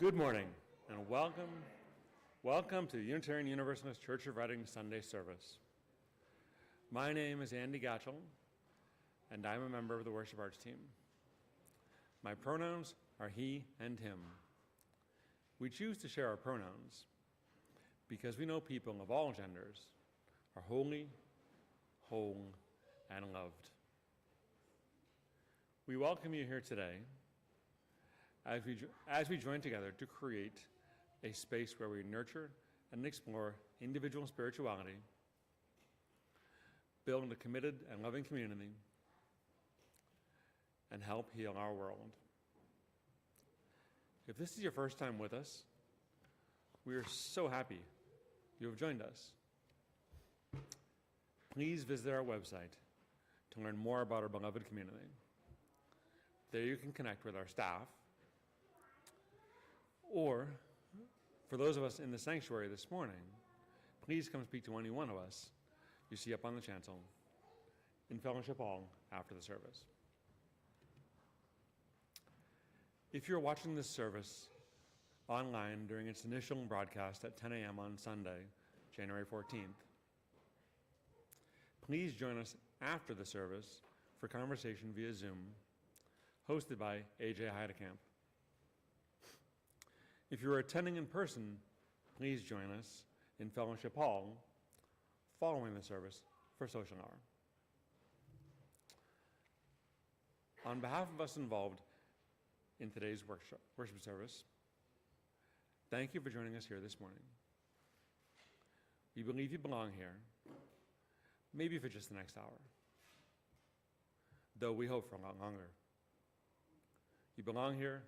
Good morning and welcome to the Unitarian Universalist Church of Reading Sunday service. My name is Andy Gatchell and I'm a member of the worship arts team. My pronouns are he and him. We choose to share our pronouns because we know people of all genders are holy, whole, and loved. We welcome you here today as we join together to create a space where we nurture and explore individual spirituality, build a committed and loving community, and help heal our world. If this is your first time with us, we are so happy you have joined us. Please visit our website to learn more about our beloved community. There you can connect with our staff, or for those of us in the sanctuary this morning, please come speak to any one of us you see up on the chancel in Fellowship Hall after the service. If you're watching this service online during its initial broadcast at 10 a.m. on Sunday, January 14th, please join us after the service for conversation via Zoom, hosted by AJ Heidekamp. If you're attending in person, please join us in Fellowship Hall following the service for social hour. On behalf of us involved in today's worship service, thank you for joining us here this morning. We believe you belong here, maybe for just the next hour, though we hope for a lot longer. You belong here,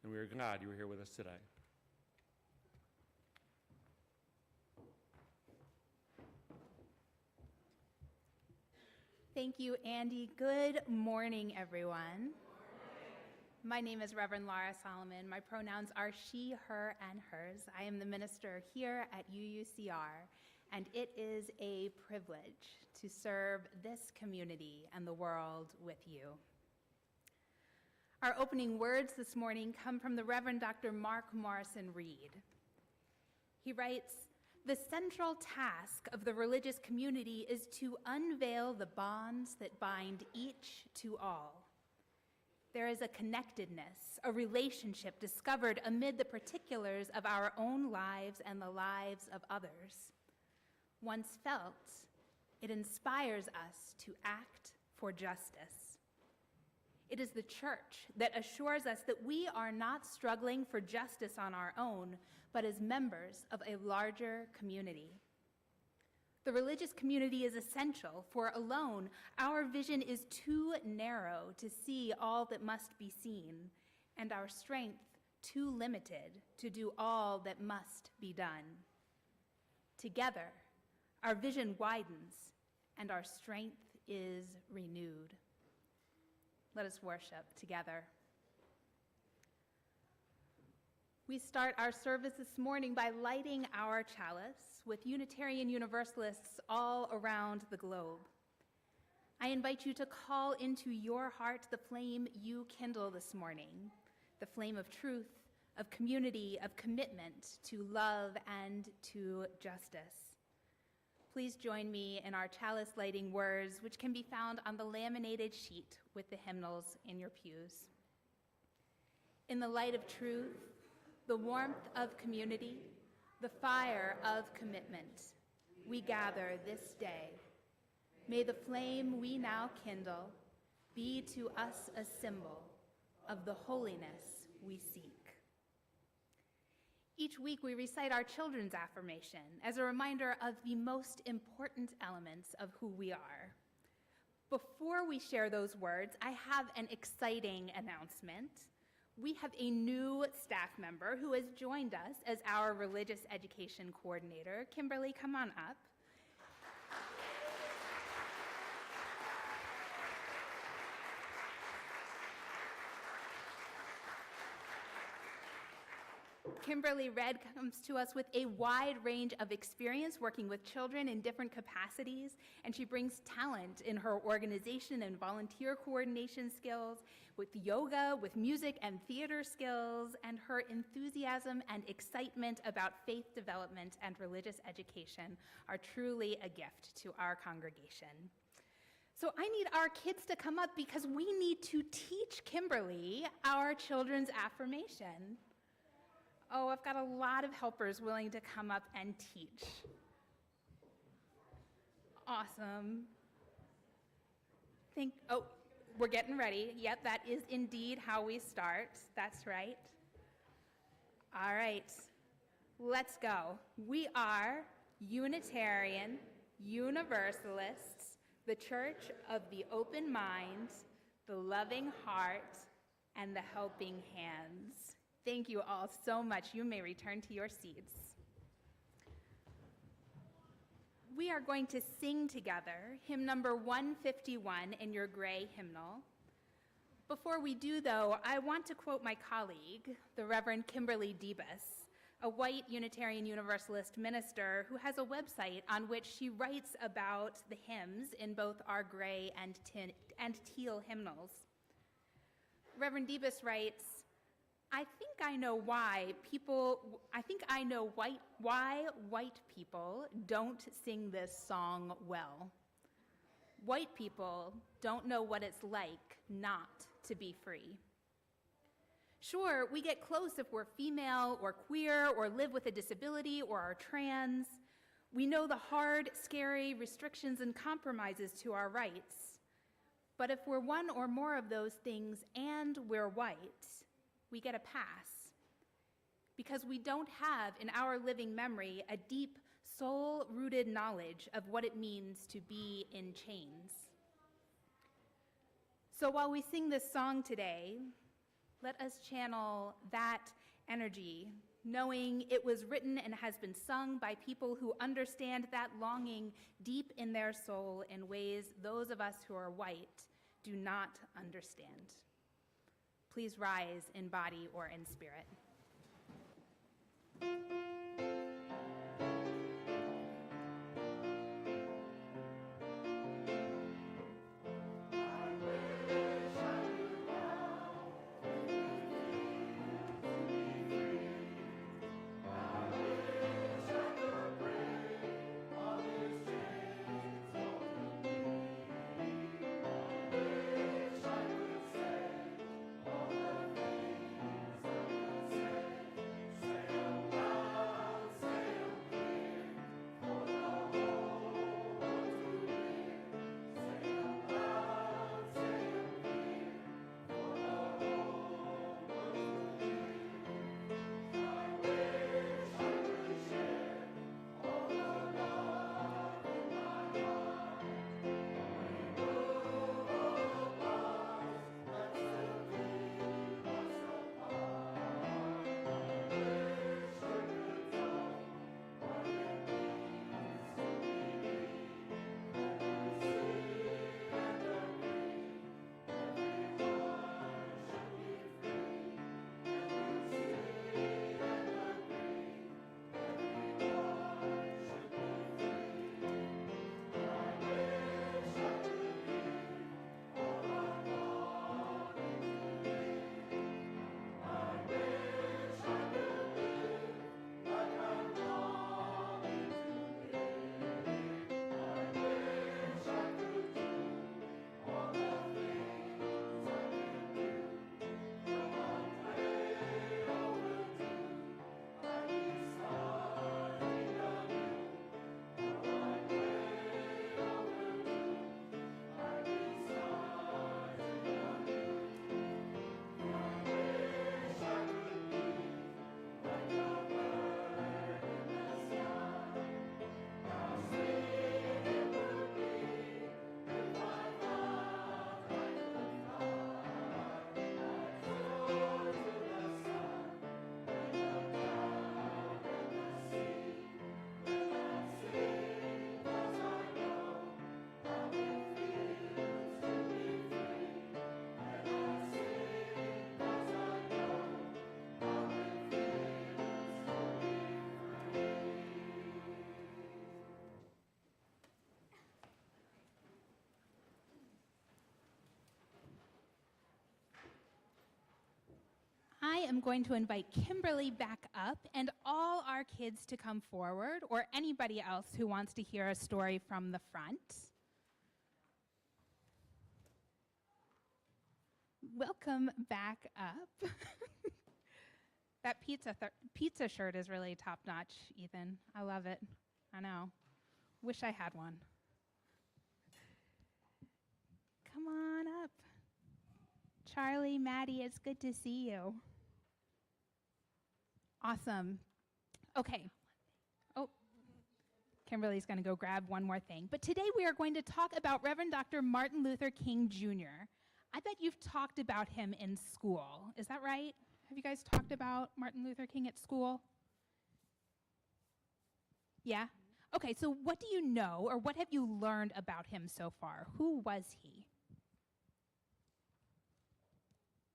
and we are glad you are here with us today. Thank you, Andy. Good morning, everyone. My name is Reverend Laura Solomon. My pronouns are she, her, and hers. I am the minister here at UUCR, and it is a privilege to serve this community and the world with you. Our opening words this morning come from the Reverend Dr. Mark Morrison Reed. He writes, "The central task of the religious community is to unveil the bonds that bind each to all. There is a connectedness, a relationship discovered amid the particulars of our own lives and the lives of others. Once felt, it inspires us to act for justice. It is the church that assures us that we are not struggling for justice on our own, but as members of a larger community. The religious community is essential, for alone, our vision is too narrow to see all that must be seen, and our strength too limited to do all that must be done. Together, our vision widens, and our strength is renewed." Let us worship together. We start our service this morning by lighting our chalice with Unitarian Universalists all around the globe. I invite you to call into your heart the flame you kindle this morning, the flame of truth, of community, of commitment to love and to justice. Please join me in our chalice lighting words, which can be found on the laminated sheet with the hymnals in your pews. In the light of truth, the warmth of community, the fire of commitment, we gather this day. May the flame we now kindle be to us a symbol of the holiness we seek. Each week we recite our children's affirmation as a reminder of the most important elements of who we are. Before we share those words, I have an exciting announcement. We have a new staff member who has joined us as our religious education coordinator. Kimberly, come on up. Kimberly Red comes to us with a wide range of experience working with children in different capacities, and she brings talent in her organization and volunteer coordination skills, with yoga, with music and theater skills, and her enthusiasm and excitement about faith development and religious education are truly a gift to our congregation. So I need our kids to come up because we need to teach Kimberly our children's affirmation. Oh, I've got a lot of helpers willing to come up and teach. Awesome. We're getting ready. Yep, that is indeed how we start. That's right. All right, let's go. We are Unitarian, Universalists, the Church of the Open Mind, the Loving Heart, and the Helping Hands. Thank you all so much. You may return to your seats. We are going to sing together hymn number 151 in your gray hymnal. Before we do, though, I want to quote my colleague, the Reverend Kimberly Debus, a white Unitarian Universalist minister who has a website on which she writes about the hymns in both our gray and teal hymnals. Reverend Debus writes, I think I know why white people don't sing this song well. White people don't know what it's like not to be free. Sure, we get close if we're female or queer or live with a disability or are trans. We know the hard, scary restrictions and compromises to our rights. But if we're one or more of those things and we're white, we get a pass, because we don't have in our living memory a deep, soul-rooted knowledge of what it means to be in chains. So while we sing this song today, let us channel that energy, knowing it was written and has been sung by people who understand that longing deep in their soul in ways those of us who are white do not understand. Please rise in body or in spirit. am going to invite Kimberly back up and all our kids to come forward, or anybody else who wants to hear a story from the front. Welcome back up. That pizza shirt is really top-notch, Ethan. I love it. I know. Wish I had one. Come on up. Charlie, Maddie, it's good to see you. Awesome. Okay. Oh, Kimberly's going to go grab one more thing. But today we are going to talk about Reverend Dr. Martin Luther King Jr. I bet you've talked about him in school. Is that right? Have you guys talked about Martin Luther King at school? Yeah? Okay, so what do you know, or what have you learned about him so far? Who was he?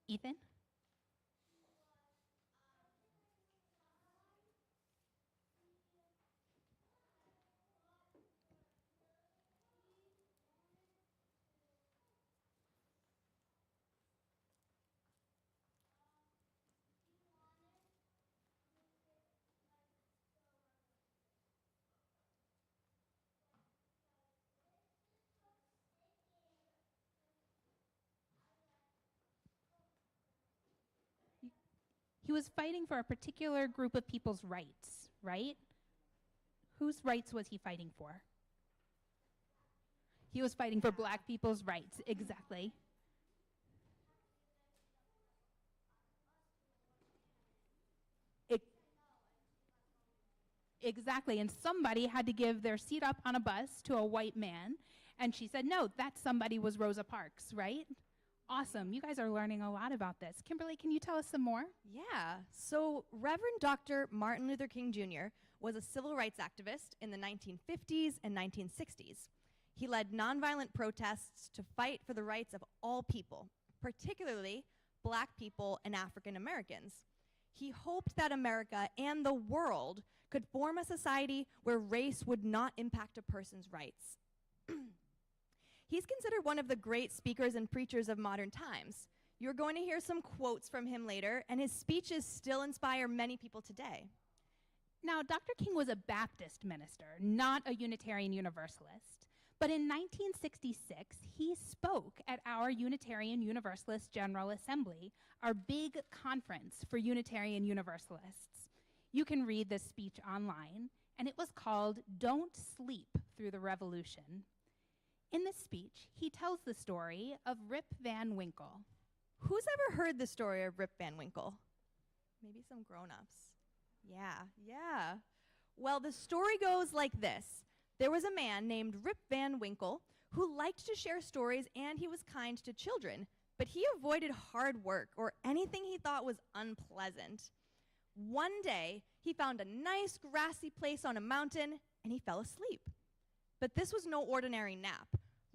Ethan? He was fighting for a particular group of people's rights, right? Whose rights was he fighting for? He was fighting for black people's rights, exactly. Exactly, and somebody had to give their seat up on a bus to a white man, and she said, no, that somebody was Rosa Parks, right? Awesome. You guys are learning a lot about this. Kimberly, can you tell us some more? Yeah. So Reverend Dr. Martin Luther King Jr. was a civil rights activist in the 1950s and 1960s. He led nonviolent protests to fight for the rights of all people, particularly black people and African Americans. He hoped that America and the world could form a society where race would not impact a person's rights. He's considered one of the great speakers and preachers of modern times. You're going to hear some quotes from him later, and his speeches still inspire many people today. Now, Dr. King was a Baptist minister, not a Unitarian Universalist. But in 1966, he spoke at our Unitarian Universalist General Assembly, our big conference for Unitarian Universalists. You can read this speech online, and it was called "Don't Sleep Through the Revolution." In this speech, he tells the story of Rip Van Winkle. Who's ever heard the story of Rip Van Winkle? Maybe some grown-ups. Yeah. Well, the story goes like this. There was a man named Rip Van Winkle who liked to share stories, and he was kind to children, but he avoided hard work or anything he thought was unpleasant. One day, he found a nice grassy place on a mountain, and he fell asleep. But this was no ordinary nap.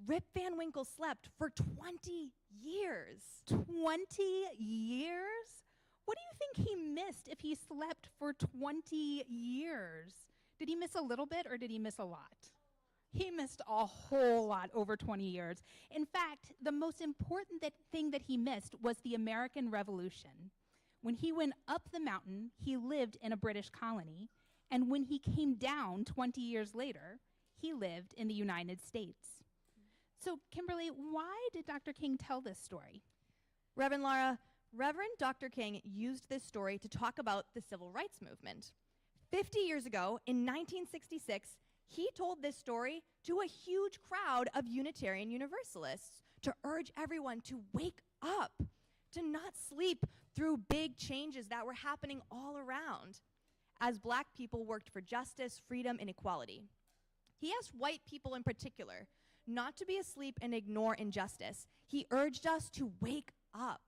Rip Van Winkle slept for 20 years. 20 years? What do you think he missed if he slept for 20 years? Did he miss a little bit or did he miss a lot? He missed a whole lot over 20 years. In fact, the most important thing that he missed was the American Revolution. When he went up the mountain, he lived in a British colony, and when he came down 20 years later, he lived in the United States. So, Kimberly, why did Dr. King tell this story? Reverend Laura, Reverend Dr. King used this story to talk about the civil rights movement. 50 years ago, in 1966, he told this story to a huge crowd of Unitarian Universalists to urge everyone to wake up, to not sleep through big changes that were happening all around, as black people worked for justice, freedom, and equality. He asked white people in particular not to be asleep and ignore injustice. He urged us to wake up.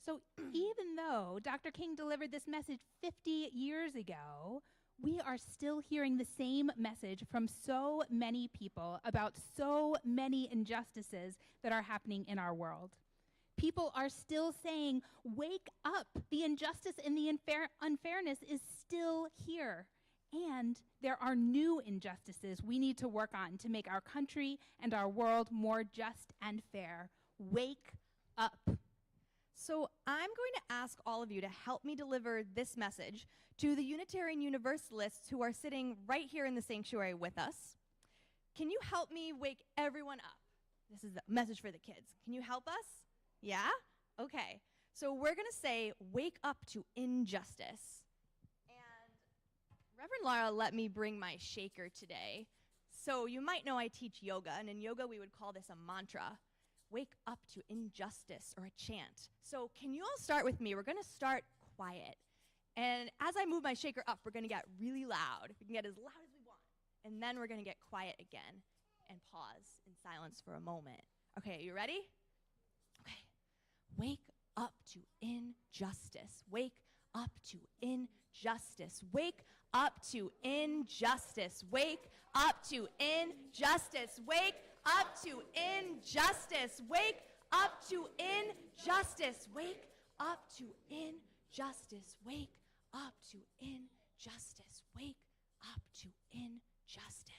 So even though Dr. King delivered this message 50 years ago, we are still hearing the same message from so many people about so many injustices that are happening in our world. People are still saying, wake up. The injustice and the unfairness is still here. And there are new injustices we need to work on to make our country and our world more just and fair. Wake up. So I'm going to ask all of you to help me deliver this message to the Unitarian Universalists who are sitting right here in the sanctuary with us. Can you help me wake everyone up? This is the message for the kids. Can you help us? Yeah? Okay. So we're going to say, wake up to injustice. And Reverend Lara let me bring my shaker today. So you might know I teach yoga, and in yoga we would call this a mantra. Wake up to injustice, or a chant. So can you all start with me? We're going to start quiet. And as I move my shaker up, we're going to get really loud. We can get as loud as we want. And then we're going to get quiet again and pause in silence for a moment. Okay, are you ready? Okay. Wake up to injustice. Wake up to injustice. Wake up to injustice. Wake up to injustice. Wake up to injustice. Wake up to injustice. Wake up to injustice. Wake up to injustice. Wake up to injustice.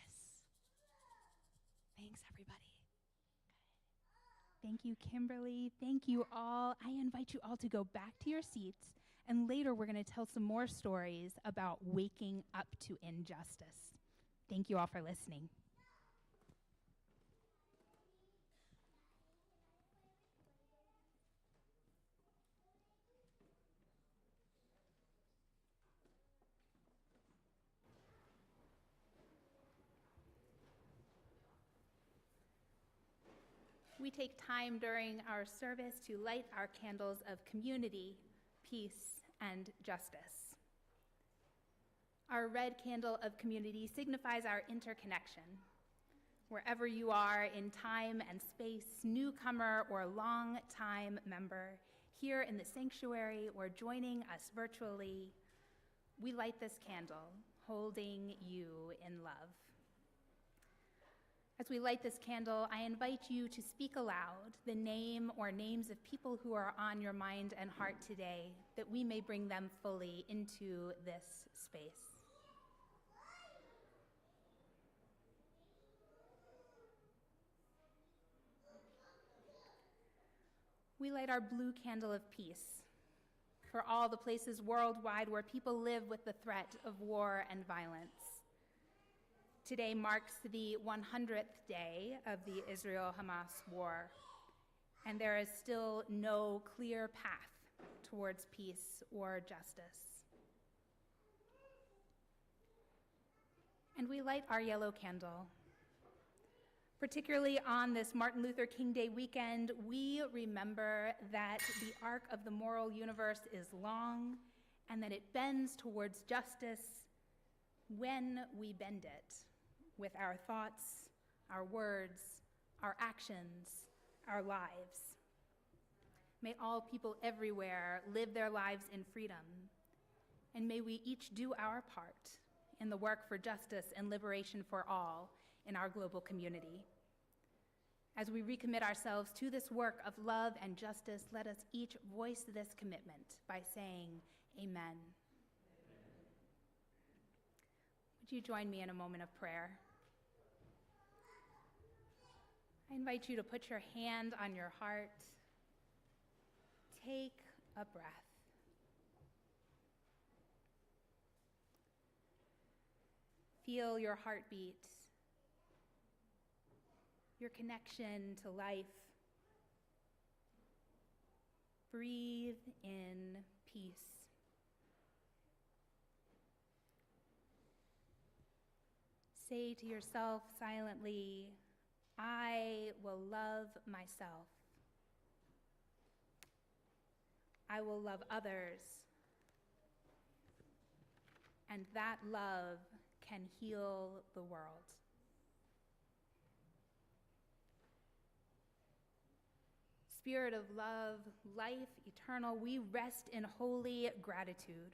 Thanks, everybody. Thank you, Kimberly. Thank you all. I invite you all to go back to your seats, and later we're going to tell some more stories about waking up to injustice. Thank you all for listening. We take time during our service to light our candles of community, peace, and justice. Our red candle of community signifies our interconnection. Wherever you are in time and space, newcomer or long-time member, here in the sanctuary or joining us virtually, we light this candle, holding you in love. As we light this candle, I invite you to speak aloud the name or names of people who are on your mind and heart today, that we may bring them fully into this space. We light our blue candle of peace for all the places worldwide where people live with the threat of war and violence. Today marks the 100th day of the Israel-Hamas war, and there is still no clear path towards peace or justice. And we light our yellow candle. Particularly on this Martin Luther King Day weekend, we remember that the arc of the moral universe is long and that it bends towards justice when we bend it with our thoughts, our words, our actions, our lives. May all people everywhere live their lives in freedom, and may we each do our part in the work for justice and liberation for all in our global community. As we recommit ourselves to this work of love and justice, let us each voice this commitment by saying, Amen. Would you join me in a moment of prayer? I invite you to put your hand on your heart. Take a breath. Feel your heartbeat, your connection to life. Breathe in peace. Say to yourself silently, I will love myself. I will love others. And that love can heal the world. Spirit of love, life eternal, we rest in holy gratitude.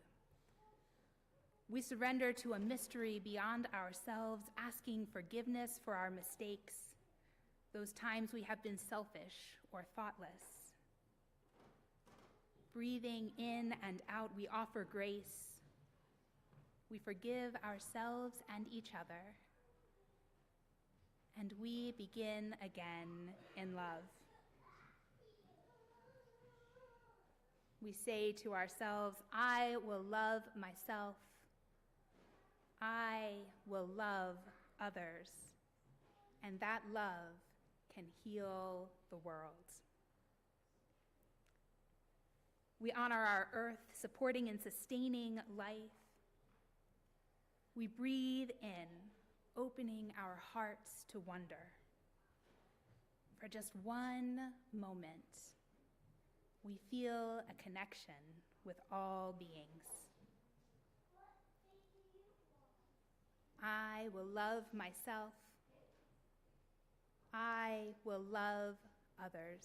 We surrender to a mystery beyond ourselves, asking forgiveness for our mistakes, those times we have been selfish or thoughtless. Breathing in and out, we offer grace. We forgive ourselves and each other. And we begin again in love. We say to ourselves, I will love myself. I will love others. And that love can heal the world. We honor our earth, supporting and sustaining life. We breathe in, opening our hearts to wonder. For just one moment, we feel a connection with all beings. I will love myself. I will love others.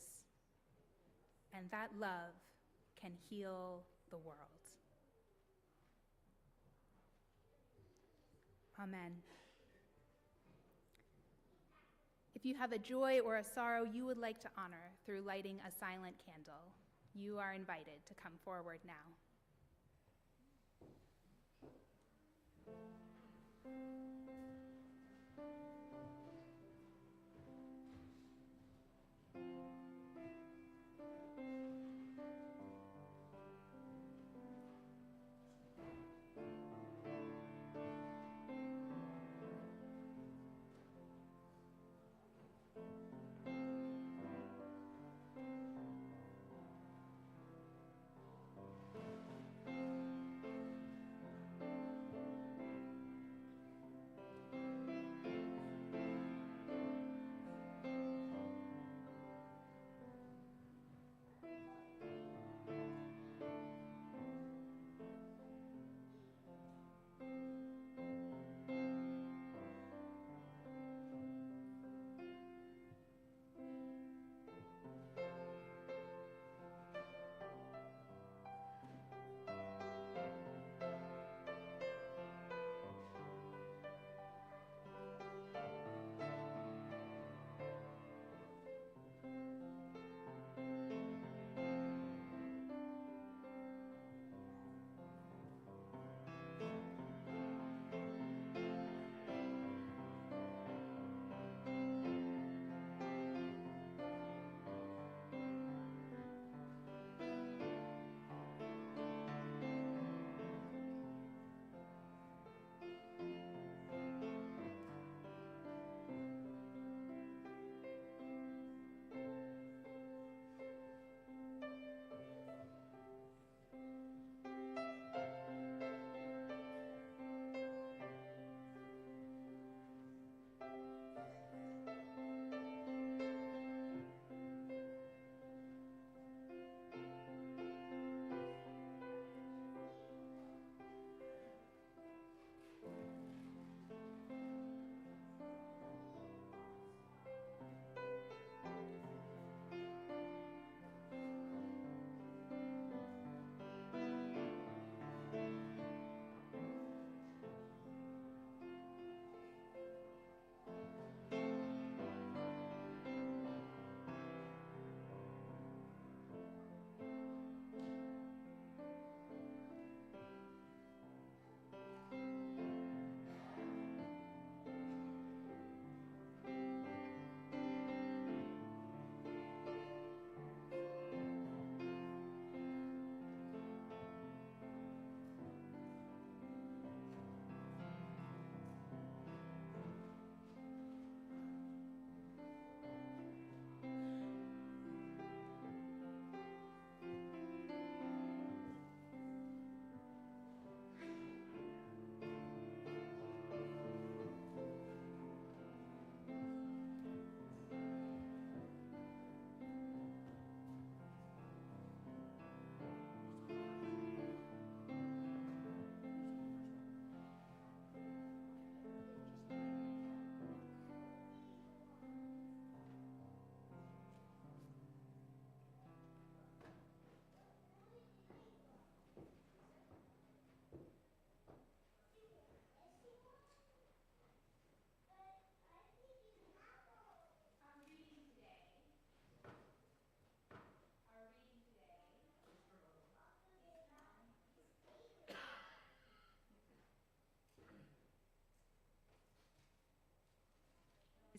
And that love can heal the world. Amen. If you have a joy or a sorrow you would like to honor through lighting a silent candle, you are invited to come forward now.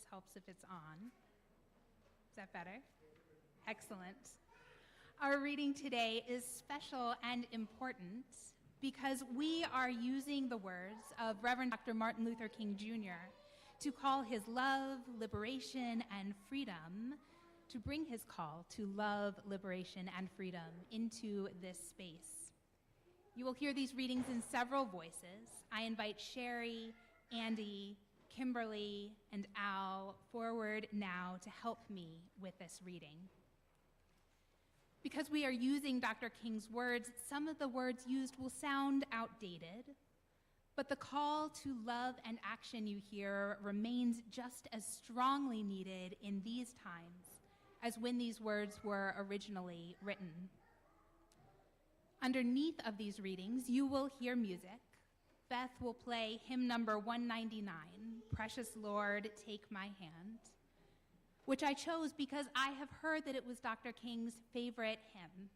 Helps if it's on. Is that better? Excellent. Our reading today is special and important because we are using the words of Reverend Dr. Martin Luther King Jr. to call his love, liberation, and freedom, to bring his call to love, liberation, and freedom into this space. You will hear these readings in several voices. I invite Sherry, Andy, Kimberly, and Al forward now to help me with this reading. Because we are using Dr. King's words, some of the words used will sound outdated, but the call to love and action you hear remains just as strongly needed in these times as when these words were originally written. Underneath of these readings, you will hear music. Beth will play hymn number 199, Precious Lord, Take My Hand, which I chose because I have heard that it was Dr. King's favorite hymn.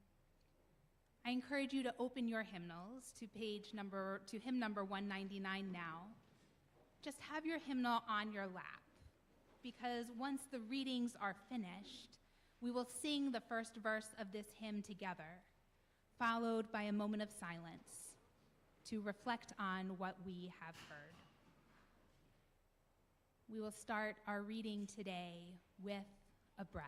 I encourage you to open your hymnals to hymn number 199 now. Just have your hymnal on your lap, because once the readings are finished, we will sing the first verse of this hymn together, followed by a moment of silence to reflect on what we have heard. We will start our reading today with a breath.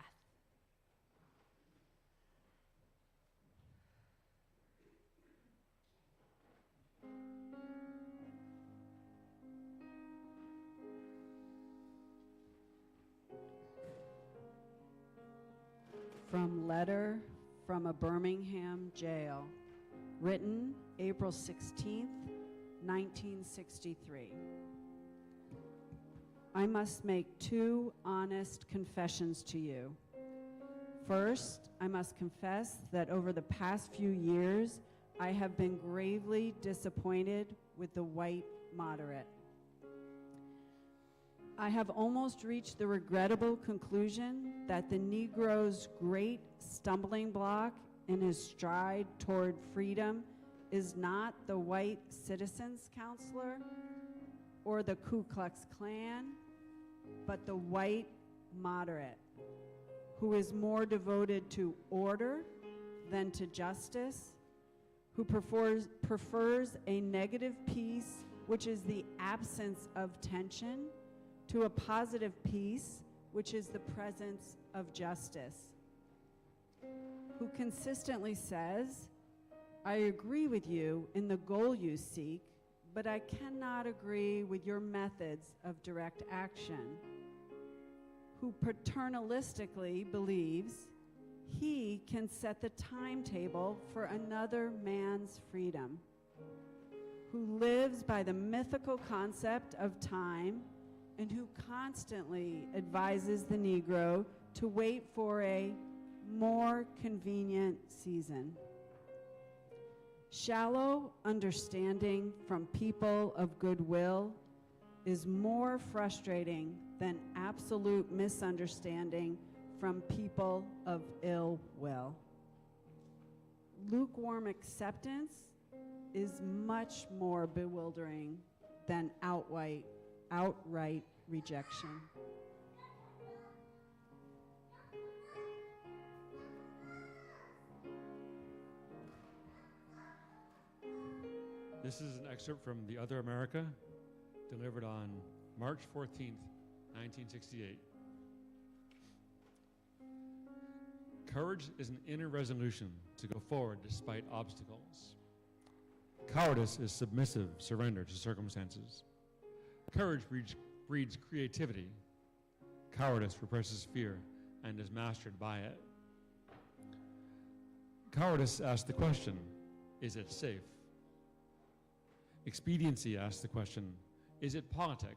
From Letter from a Birmingham Jail, written April 16th, 1963. I must make two honest confessions to you. First, I must confess that over the past few years, I have been gravely disappointed with the white moderate. I have almost reached the regrettable conclusion that the Negro's great stumbling block in his stride toward freedom is not the white citizens counselor or the Ku Klux Klan, but the white moderate, who is more devoted to order than to justice, who prefers a negative peace, which is the absence of tension, to a positive peace, which is the presence of justice, who consistently says, I agree with you in the goal you seek, but I cannot agree with your methods of direct action, who paternalistically believes he can set the timetable for another man's freedom, who lives by the mythical concept of time, and who constantly advises the Negro to wait for a more convenient season. Shallow understanding from people of goodwill is more frustrating than absolute misunderstanding from people of ill will. Lukewarm acceptance is much more bewildering than outright rejection. This is an excerpt from The Other America, delivered on March 14th, 1968. Courage is an inner resolution to go forward despite obstacles. Cowardice is submissive surrender to circumstances. Courage breeds creativity. Cowardice represses fear and is mastered by it. Cowardice asks the question, is it safe? Expediency asks the question, is it politic?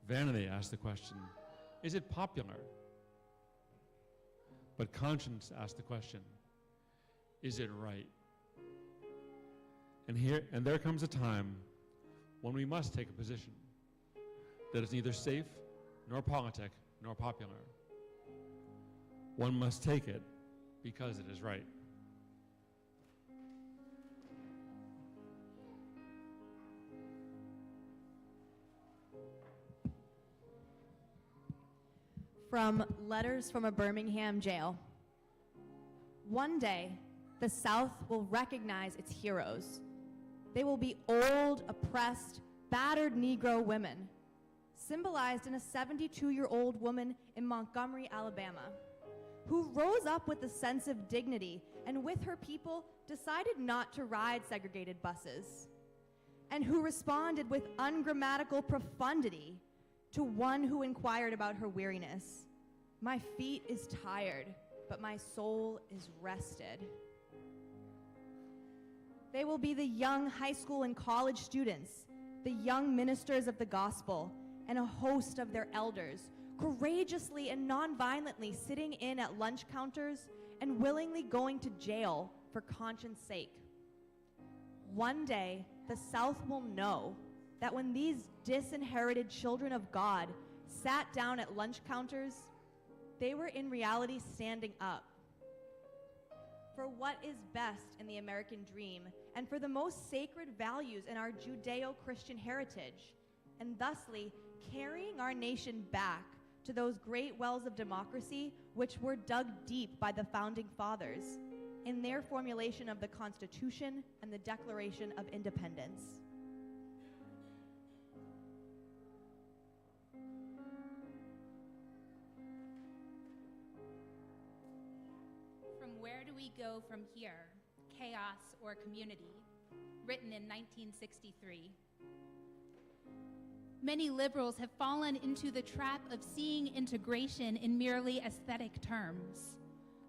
Vanity asks the question, is it popular? But conscience asks the question, is it right? And there comes a time when we must take a position that is neither safe, nor politic, nor popular. One must take it because it is right. From Letters from a Birmingham Jail, One day, the South will recognize its heroes. They will be old, oppressed, battered Negro women, symbolized in a 72-year-old woman in Montgomery, Alabama, who rose up with a sense of dignity and with her people decided not to ride segregated buses, and who responded with ungrammatical profundity to one who inquired about her weariness. My feet is tired, but my soul is rested. They will be the young high school and college students, the young ministers of the gospel, and a host of their elders, courageously and nonviolently sitting in at lunch counters and willingly going to jail for conscience sake. One day, the South will know that when these disinherited children of God sat down at lunch counters, they were in reality standing up for what is best in the American dream and for the most sacred values in our Judeo-Christian heritage, and thusly carrying our nation back to those great wells of democracy which were dug deep by the founding fathers in their formulation of the Constitution and the Declaration of Independence. From Where Do We Go From Here? Chaos or Community, written in 1963. Many liberals have fallen into the trap of seeing integration in merely aesthetic terms,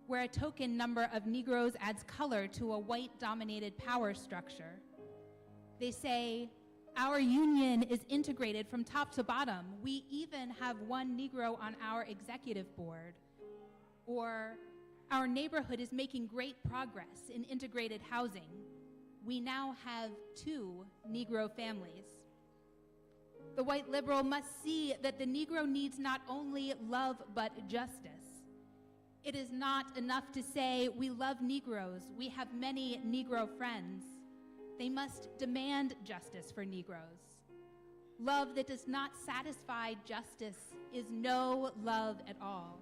where a token number of Negroes adds color to a white-dominated power structure. They say, our union is integrated from top to bottom. We even have one Negro on our executive board. Or, our neighborhood is making great progress in integrated housing. We now have 2 Negro families. The white liberal must see that the Negro needs not only love but justice. It is not enough to say we love Negroes, we have many Negro friends. They must demand justice for Negroes. Love that does not satisfy justice is no love at all.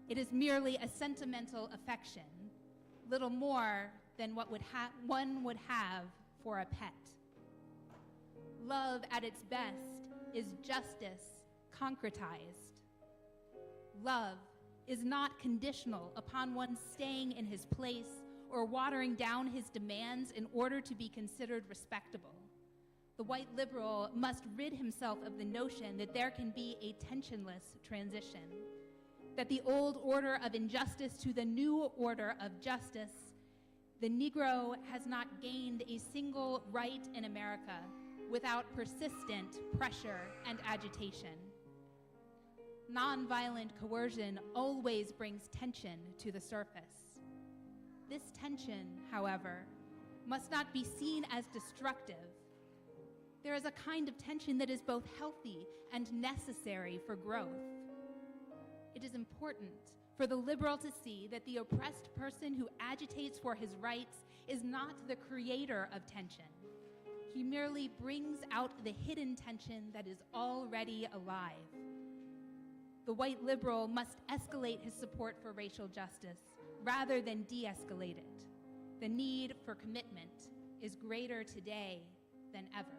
It is merely a sentimental affection, little more than what one would have for a pet. Love at its best is justice concretized. Love is not conditional upon one staying in his place or watering down his demands in order to be considered respectable. The white liberal must rid himself of the notion that there can be a tensionless transition, that the old order of injustice to the new order of justice, the Negro has not gained a single right in America without persistent pressure and agitation. Nonviolent coercion always brings tension to the surface. This tension, however, must not be seen as destructive. There is a kind of tension that is both healthy and necessary for growth. It is important for the liberal to see that the oppressed person who agitates for his rights is not the creator of tension. He merely brings out the hidden tension that is already alive. The white liberal must escalate his support for racial justice rather than de-escalate it. The need for commitment is greater today than ever.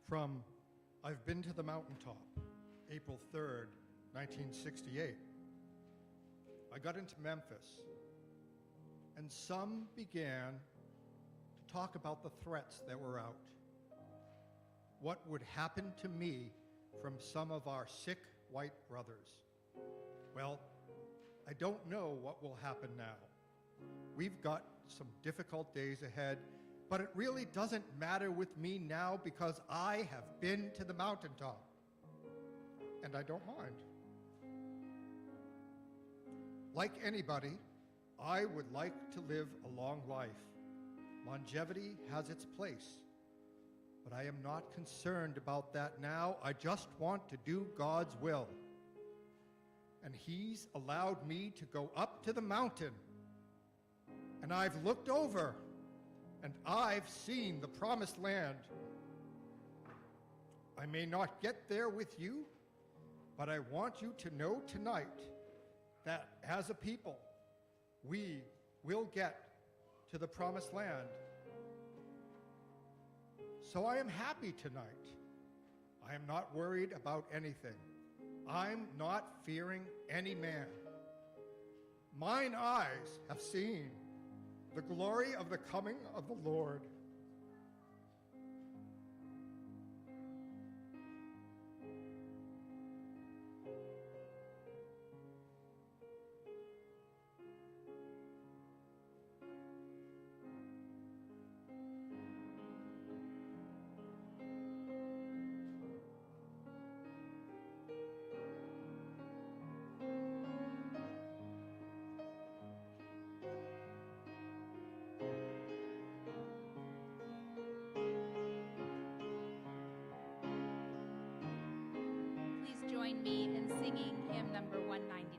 From I've Been to the Mountaintop, April 3rd, 1968. I got into Memphis, and some began to talk about the threats that were out. What would happen to me from some of our sick white brothers? Well, I don't know what will happen now. We've got some difficult days ahead, but it really doesn't matter with me now because I have been to the mountaintop, and I don't mind. Like anybody, I would like to live a long life. Longevity has its place, but I am not concerned about that now. I just want to do God's will. And He's allowed me to go up to the mountain, and I've looked over, and I've seen the promised land. I may not get there with you, but I want you to know tonight that as a people, we will get to the promised land. So I am happy tonight. I am not worried about anything. I'm not fearing any man. Mine eyes have seen the glory of the coming of the Lord. Join me in singing hymn number 199.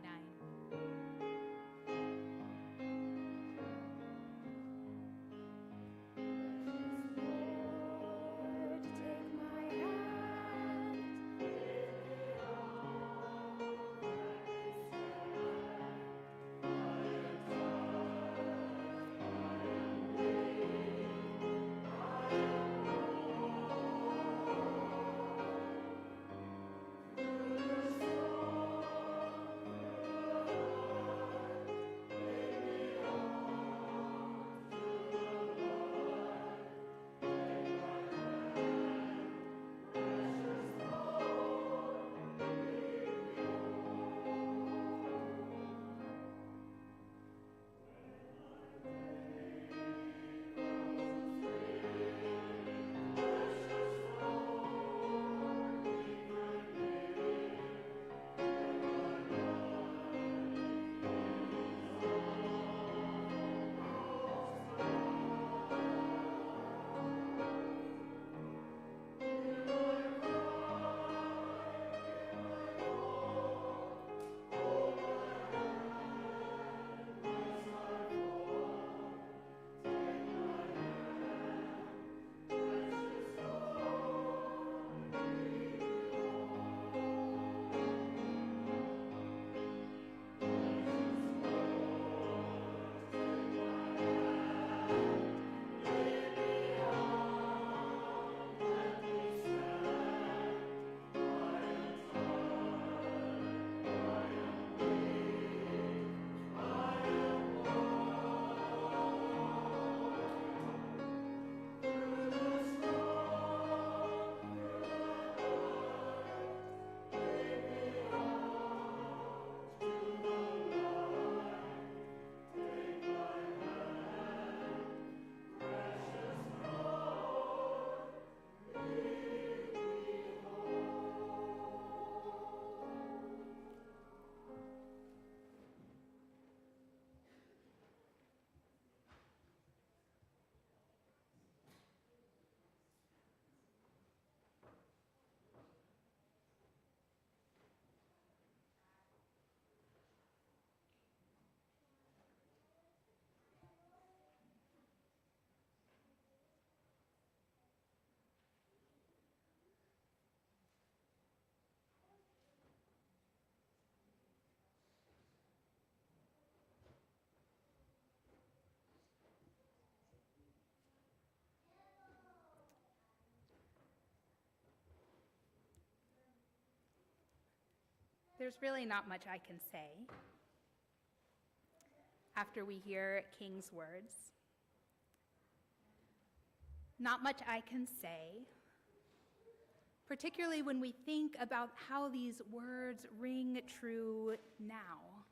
There's really not much I can say after we hear King's words. Not much I can say, particularly when we think about how these words ring true now,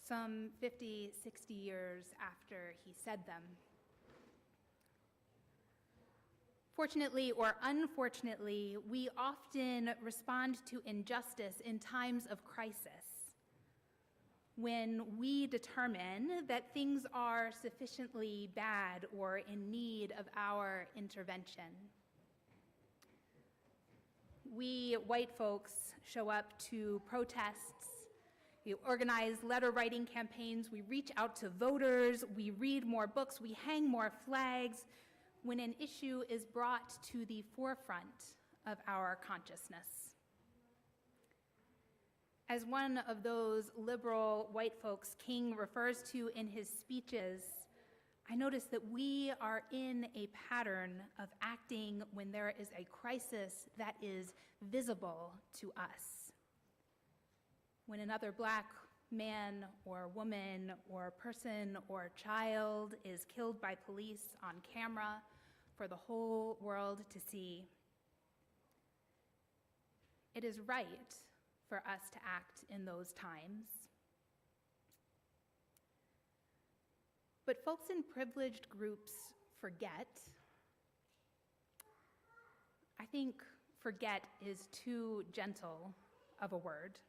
some 50, 60 years after he said them. Fortunately or unfortunately, we often respond to injustice in times of crisis, when we determine that things are sufficiently bad or in need of our intervention. We white folks show up to protests We organize letter writing campaigns, we reach out to voters, we read more books, we hang more flags when an issue is brought to the forefront of our consciousness. As one of those liberal white folks King refers to in his speeches, I notice that we are in a pattern of acting when there is a crisis that is visible to us. When another Black man or woman or person or child is killed by police on camera for the whole world to see, it is right for us to act in those times. But folks in privileged groups forget. I think forget is too gentle of a word.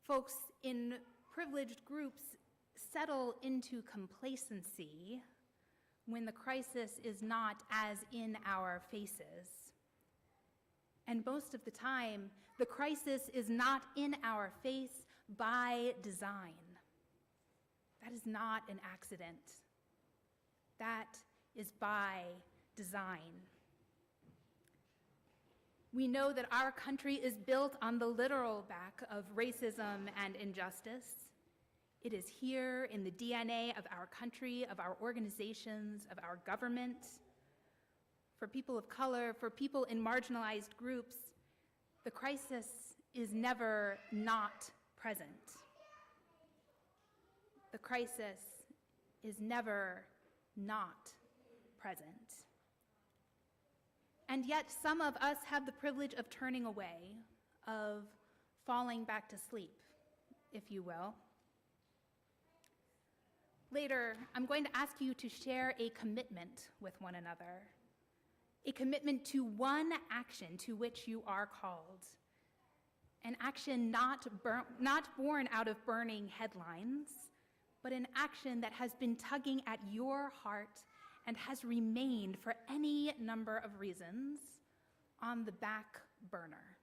Folks in privileged groups settle into complacency when the crisis is not as in our faces. And most of the time, the crisis is not in our face by design. That is not an accident. That is by design. We know that our country is built on the literal back of racism and injustice. It is here in the DNA of our country, of our organizations, of our government. For people of color, for people in marginalized groups, the crisis is never not present. The crisis is never not present. And yet some of us have the privilege of turning away, of falling back to sleep, if you will. Later, I'm going to ask you to share a commitment with one another, a commitment to one action to which you are called, an action not born out of burning headlines, but an action that has been tugging at your heart and has remained for any number of reasons on the back burner.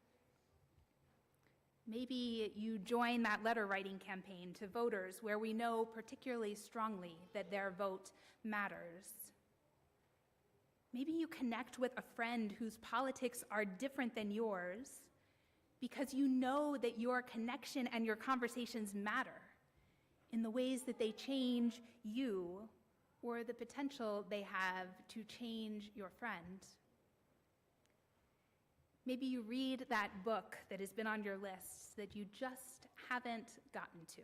Maybe you join that letter writing campaign to voters where we know particularly strongly that their vote matters. Maybe you connect with a friend whose politics are different than yours because you know that your connection and your conversations matter in the ways that they change you or the potential they have to change your friend. Maybe you read that book that has been on your list that you just haven't gotten to.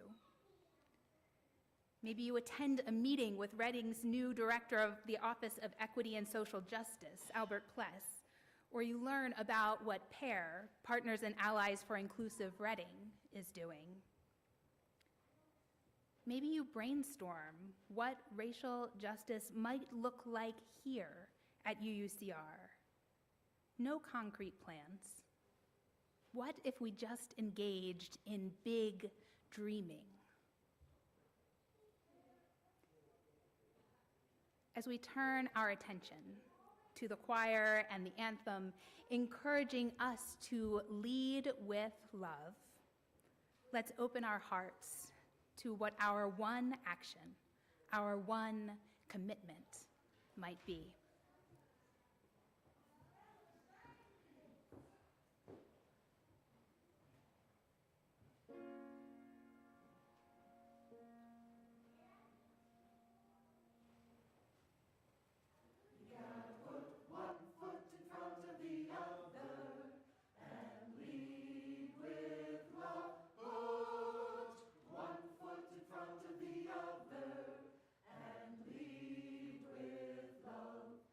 Maybe you attend a meeting with Reading's new director of the Office of Equity and Social Justice, Albert Pless, or you learn about what PAIR, Partners and Allies for Inclusive Reading, is doing. Maybe you brainstorm what racial justice might look like here at UUCR. No concrete plans. What if we just engaged in big dreaming? As we turn our attention to the choir and the anthem, encouraging us to lead with love, let's open our hearts to what our one action, our one commitment might be. Front of the other and lead with love.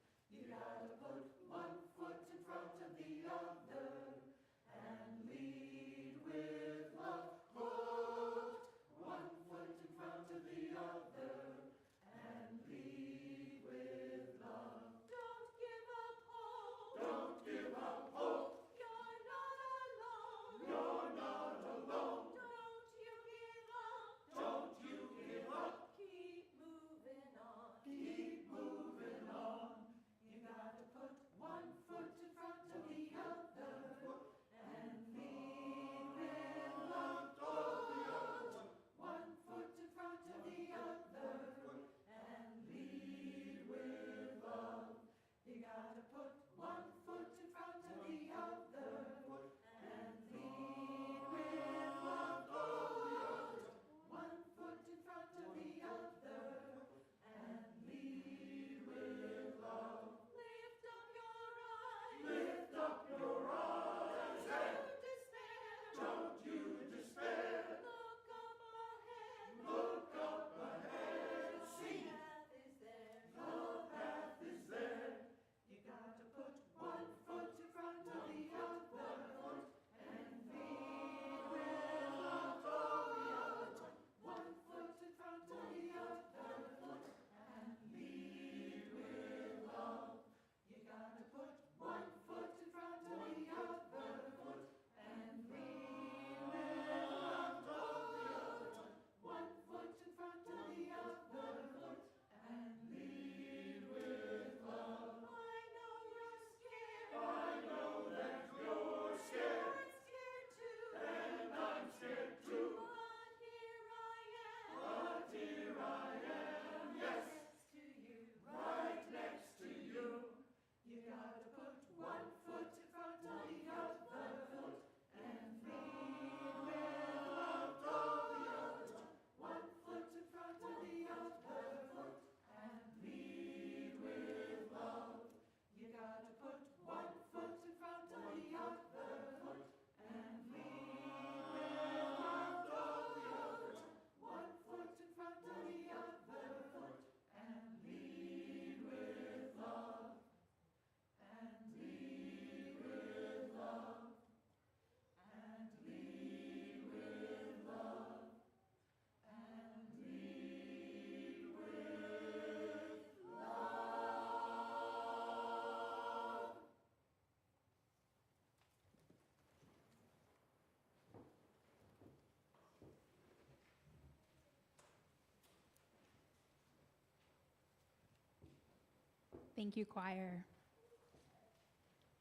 Thank you, choir.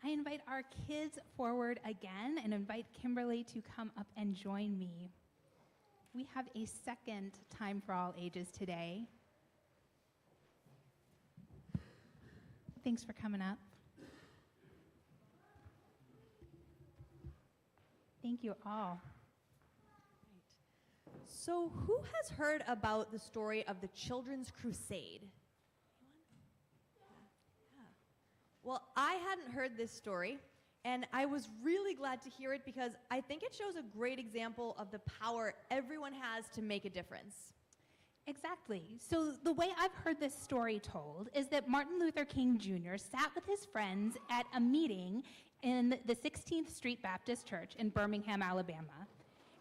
I invite our kids forward again and invite Kimberly to come up and join me. We have a second Time for All Ages today. Thanks for coming up. Thank you all. So who has heard about the story of the Children's Crusade? Yeah. Well, I hadn't heard this story, and I was really glad to hear it because I think it shows a great example of the power everyone has to make a difference. Exactly. So the way I've heard this story told is that Martin Luther King Jr. sat with his friends at a meeting in the 16th Street Baptist Church in Birmingham, Alabama.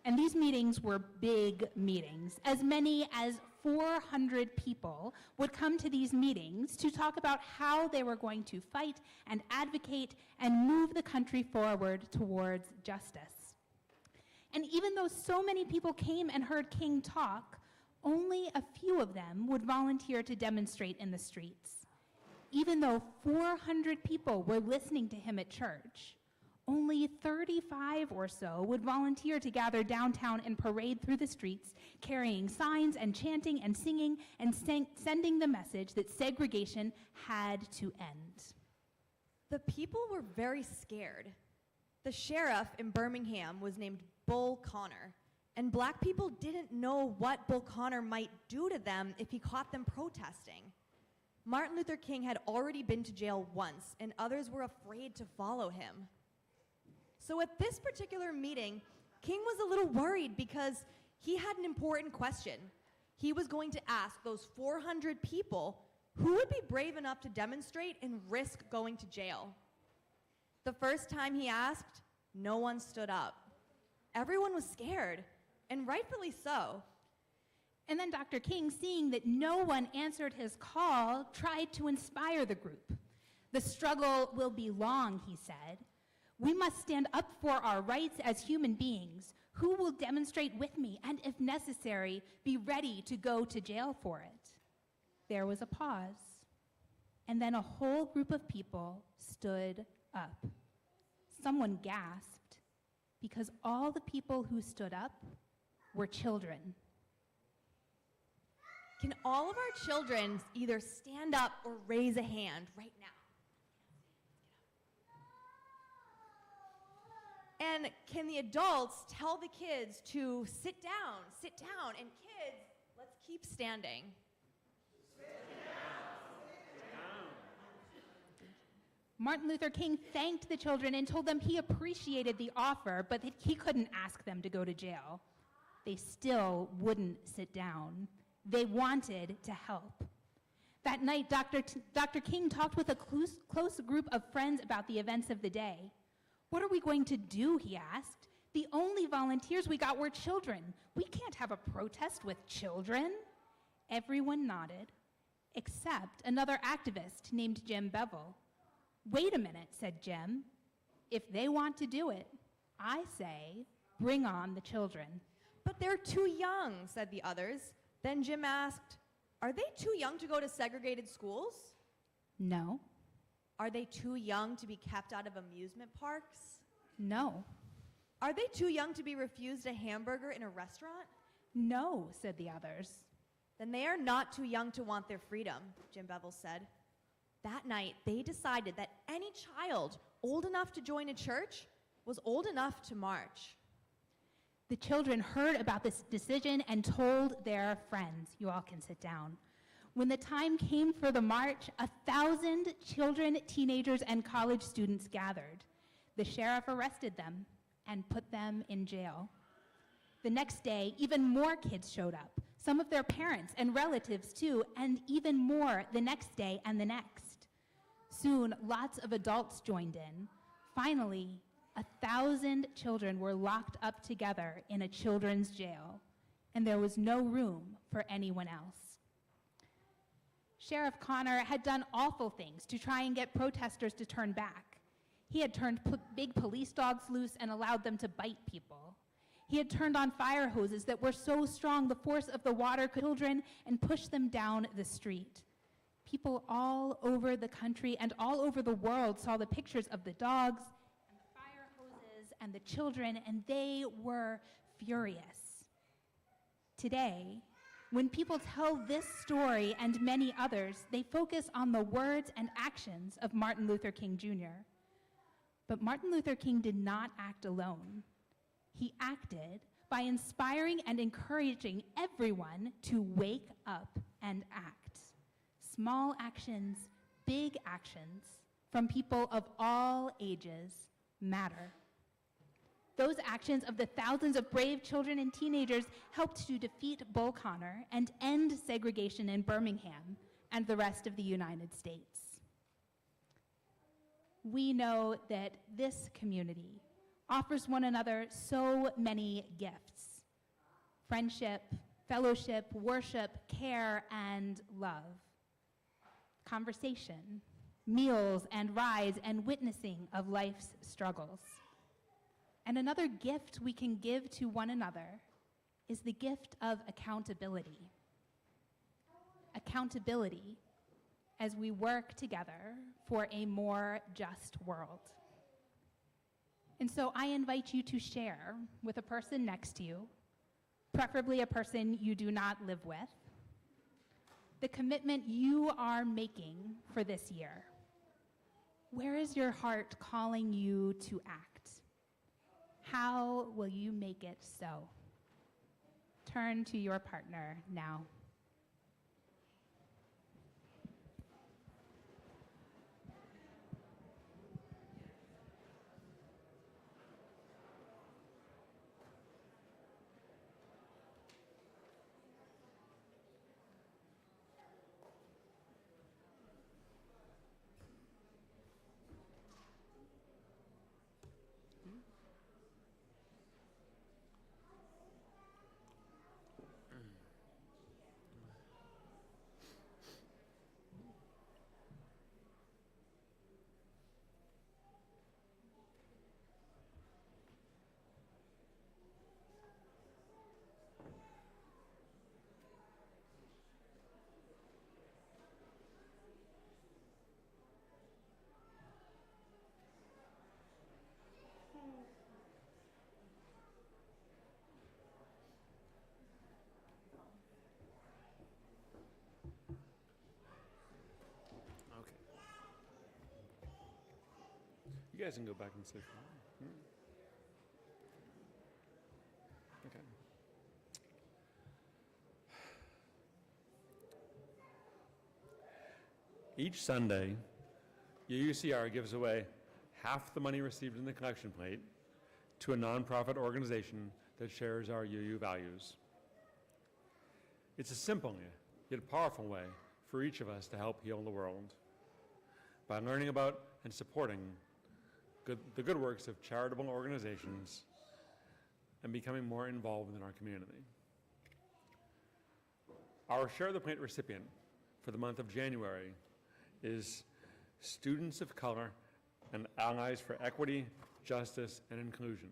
And these meetings were big meetings. As many as 400 people would come to these meetings to talk about how they were going to fight and advocate and move the country forward towards justice. And even though so many people came and heard King talk, only a few of them would volunteer to demonstrate in the streets. Even though 400 people were listening to him at church, only 35 or so would volunteer to gather downtown and parade through the streets, carrying signs and chanting and singing and sending the message that segregation had to end. The people were very scared. The sheriff in Birmingham was named Bull Connor, and black people didn't know what Bull Connor might do to them if he caught them protesting. Martin Luther King had already been to jail once, and others were afraid to follow him. So at this particular meeting, King was a little worried because he had an important question. He was going to ask those 400 people who would be brave enough to demonstrate and risk going to jail. The first time he asked, no one stood up. Everyone was scared, and rightfully so. And then Dr. King, seeing that no one answered his call, tried to inspire the group. The struggle will be long, he said. We must stand up for our rights as human beings. Who will demonstrate with me and, if necessary, be ready to go to jail for it? There was a pause, and then a whole group of people stood up. Someone gasped because all the people who stood up were children. Can all of our children either stand up or raise a hand right now? And can the adults tell the kids to sit down, and kids, let's keep standing. Martin Luther King thanked the children and told them he appreciated the offer, but that he couldn't ask them to go to jail. They still wouldn't sit down. They wanted to help. That night, Dr. King talked with a close group of friends about the events of the day. What are we going to do, he asked. The only volunteers we got were children. We can't have a protest with children. Everyone nodded, except another activist named Jim Bevel. Wait a minute, said Jim. If they want to do it, I say, bring on the children. But they're too young, said the others. Then Jim asked, are they too young to go to segregated schools? No. Are they too young to be kept out of amusement parks? No. Are they too young to be refused a hamburger in a restaurant? No, said the others. Then they are not too young to want their freedom, Jim Bevel said. That night, they decided that any child old enough to join a church was old enough to march. The children heard about this decision and told their friends. You all can sit down. When the time came for the march, 1,000 children, teenagers, and college students gathered. The sheriff arrested them and put them in jail. The next day, even more kids showed up, some of their parents and relatives too, and even more the next day and the next. Soon, lots of adults joined in. Finally, 1,000 children were locked up together in a children's jail, and there was no room for anyone else. Sheriff Connor had done awful things to try and get protesters to turn back. He had turned big police dogs loose and allowed them to bite people. He had turned on fire hoses that were so strong the force of the water could children and push them down the street. People all over the country and all over the world saw the pictures of the dogs and the fire hoses and the children, and they were furious. Today, when people tell this story and many others, they focus on the words and actions of Martin Luther King Jr. But Martin Luther King did not act alone. He acted by inspiring and encouraging everyone to wake up and act. Small actions, big actions, from people of all ages matter. Those actions of the thousands of brave children and teenagers helped to defeat Bull Connor and end segregation in Birmingham and the rest of the United States. We know that this community offers one another so many gifts: friendship, fellowship, worship, care, and love. Conversation, meals and rides, and witnessing of life's struggles. And another gift we can give to one another is the gift of accountability. Accountability as we work together for a more just world. And so I invite you to share with a person next to you, preferably a person you do not live with, the commitment you are making for this year. Where is your heart calling you to act? How will you make it so? Turn to your partner now. You guys can go back and sit. Okay. Each Sunday, UUCR gives away half the money received in the collection plate to a nonprofit organization that shares our UU values. It's a simple yet powerful way for each of us to help heal the world by learning about and supporting the good works of charitable organizations and becoming more involved in our community. Our Share the Plate recipient for the month of January is Students of Color and Allies for Equity, Justice, and Inclusion.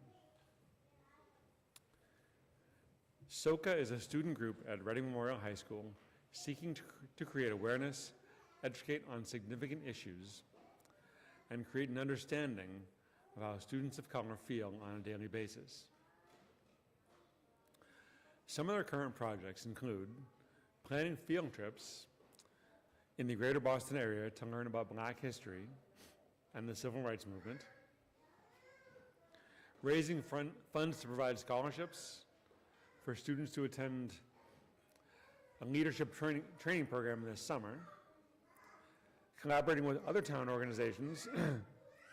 SOCA is a student group at Reading Memorial High School seeking to create awareness, educate on significant issues, and create an understanding of how students of color feel on a daily basis. Some of their current projects include planning field trips in the greater Boston area to learn about Black history and the Civil Rights Movement, raising funds to provide scholarships for students to attend a leadership training program this summer, collaborating with other town organizations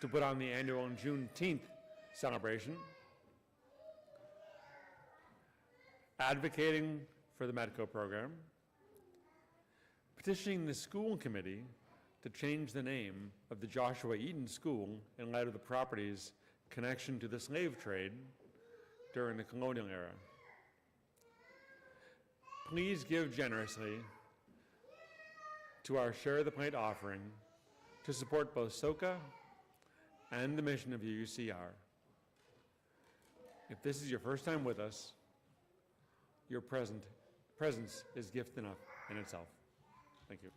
to put on the annual Juneteenth celebration, advocating for the Medco program, petitioning the school committee to change the name of the Joshua Eaton School in light of the property's connection to the slave trade during the colonial era. Please give generously to our Share the Plate offering to support both SOCA and the mission of UUCR. If this is your first time with us, your presence is gift enough in itself. Thank you.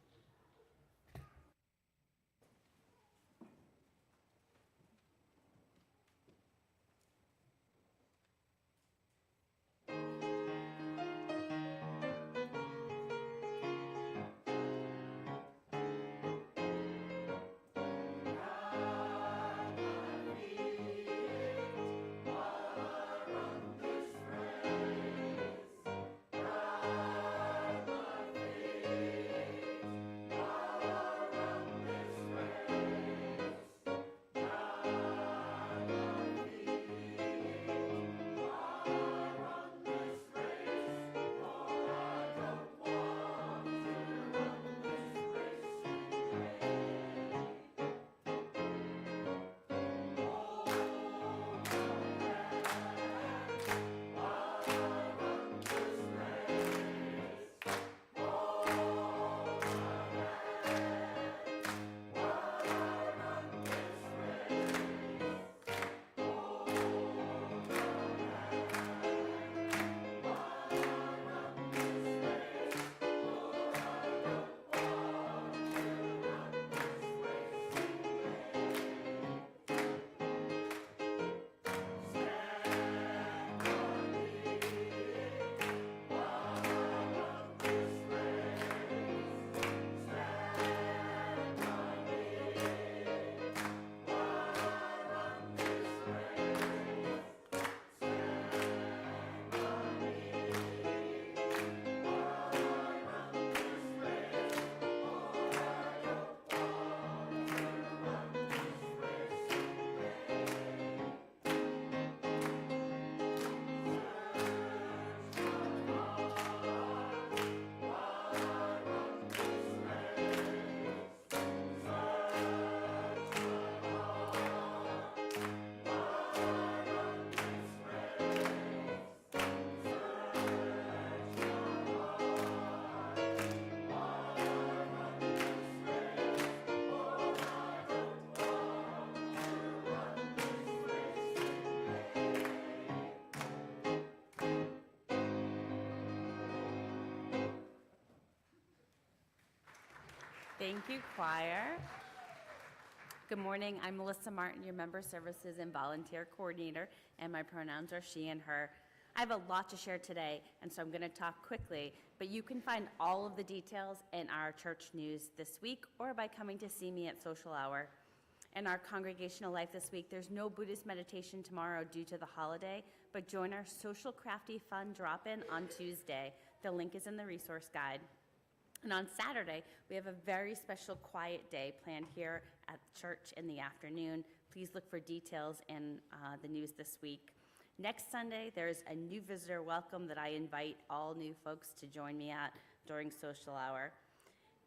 Thank you, choir. Good morning. I'm Melissa Martin, your Member Services and Volunteer Coordinator, and my pronouns are she and her. I have a lot to share today, and so I'm going to talk quickly, but you can find all of the details in our church news this week or by coming to see me at social hour. In our congregational life this week, there's no Buddhist meditation tomorrow due to the holiday, but join our social crafty fun drop-in on Tuesday. The link is in the resource guide. And on Saturday, we have a very special quiet day planned here at church in the afternoon. Please look for details in the news this week. Next Sunday, there's a new visitor welcome that I invite all new folks to join me at during social hour.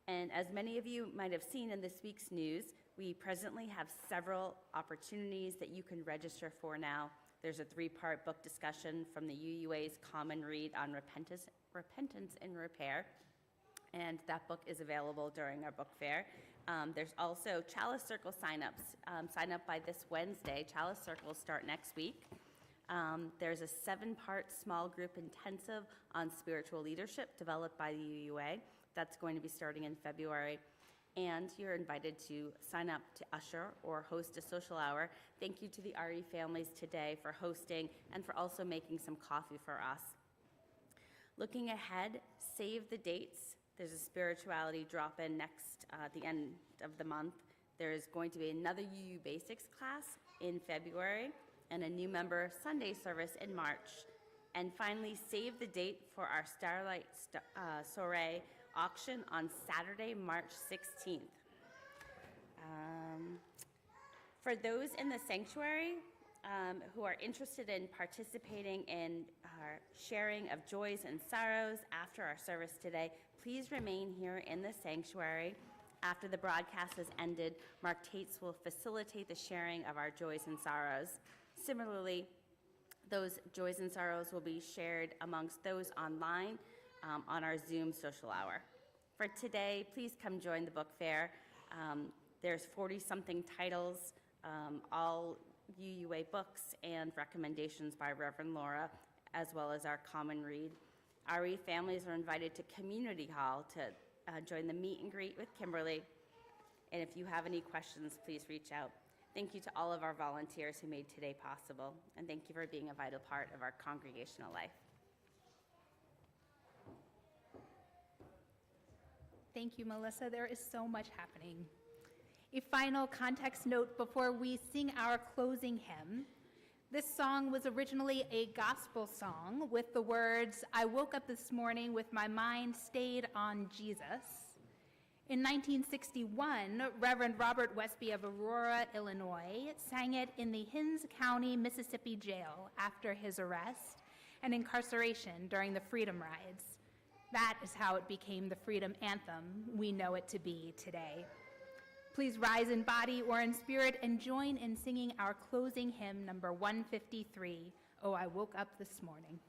And as many of you might have seen in this week's news, we presently have several opportunities that you can register for now. There's a 3-part book discussion from the UUA's Common Read on Repentance and Repair, and that book is available during our book fair. There's also Chalice Circle signups. Sign up by this Wednesday. Chalice Circles start next week. There's a 7-part small group intensive on spiritual leadership developed by the UUA. That's going to be starting in February. And you're invited to sign up to usher or host a social hour. Thank you to the RE families today for hosting and for also making some coffee for us. Looking ahead, save the dates. There's a spirituality drop-in next at the end of the month. There's going to be another UU Basics class in February and a new member Sunday service in March. And finally, save the date for our Starlight Soiree auction on Saturday, March 16th. For those in the sanctuary who are interested in participating in our sharing of joys and sorrows after our service today, please remain here in the sanctuary. After the broadcast has ended, Mark Tates will facilitate the sharing of our joys and sorrows. Similarly, those joys and sorrows will be shared amongst those online on our Zoom social hour. For today, please come join the book fair. There's 40-something titles, all UUA books and recommendations by Reverend Laura, as well as our common read. RE families are invited to Community Hall to join the meet and greet with Kimberly. And if you have any questions, please reach out. Thank you to all of our volunteers who made today possible, and thank you for being a vital part of our congregational life. Thank you, Melissa. There is so much happening. A final context note before we sing our closing hymn. This song was originally a gospel song with the words, "I woke up this morning with my mind stayed on Jesus." In 1961, Reverend Robert Westby of Aurora, Illinois, sang it in the Hinds County, Mississippi jail after his arrest and incarceration during the Freedom Rides. That is how it became the freedom anthem we know it to be today. Please rise in body or in spirit and join in singing our closing hymn, number 153, "Oh, I Woke Up This Morning."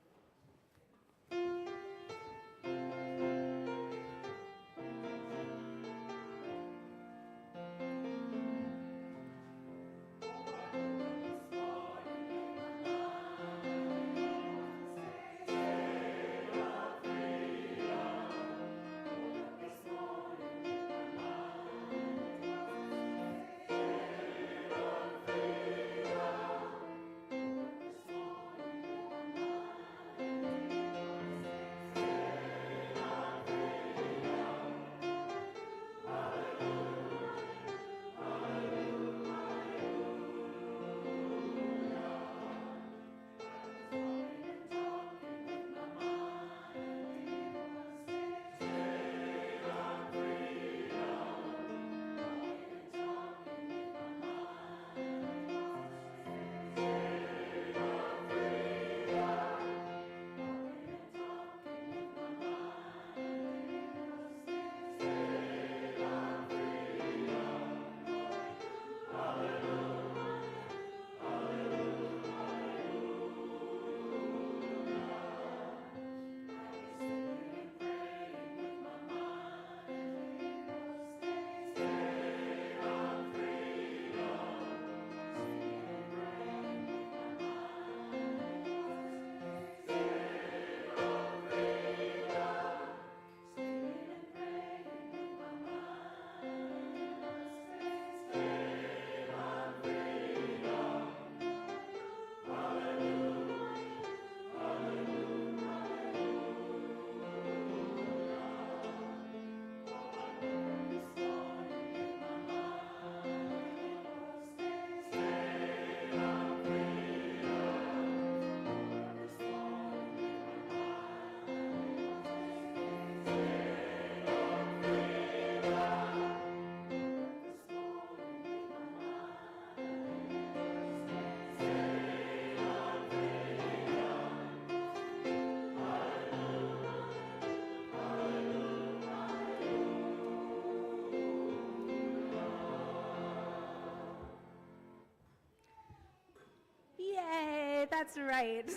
Yay, that's right.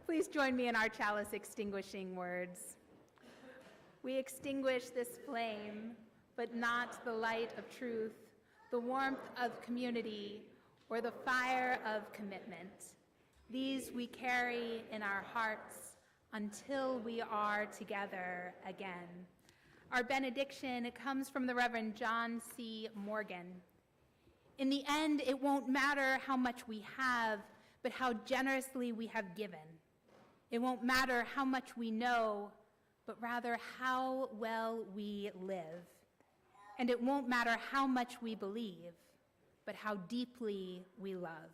Please join me in our chalice extinguishing words. We extinguish this flame, but not the light of truth, the warmth of community, or the fire of commitment. These we carry in our hearts until we are together again. Our benediction comes from the Reverend John C. Morgan. In the end, it won't matter how much we have, but how generously we have given. It won't matter how much we know, but rather how well we live. And it won't matter how much we believe, but how deeply we love.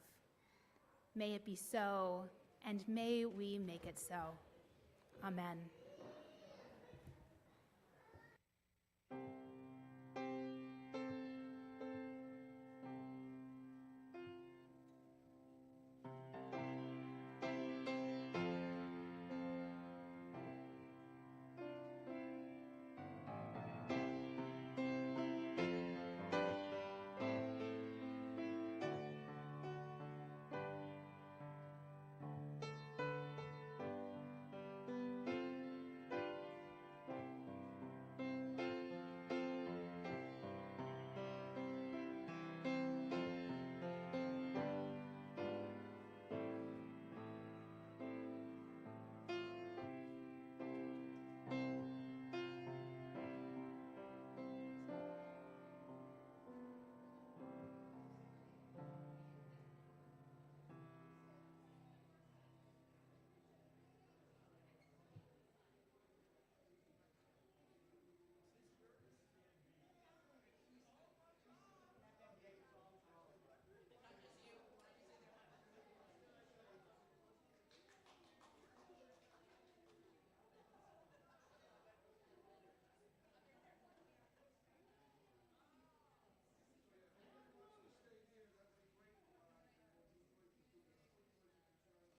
May it be so, and may we make it so. Amen.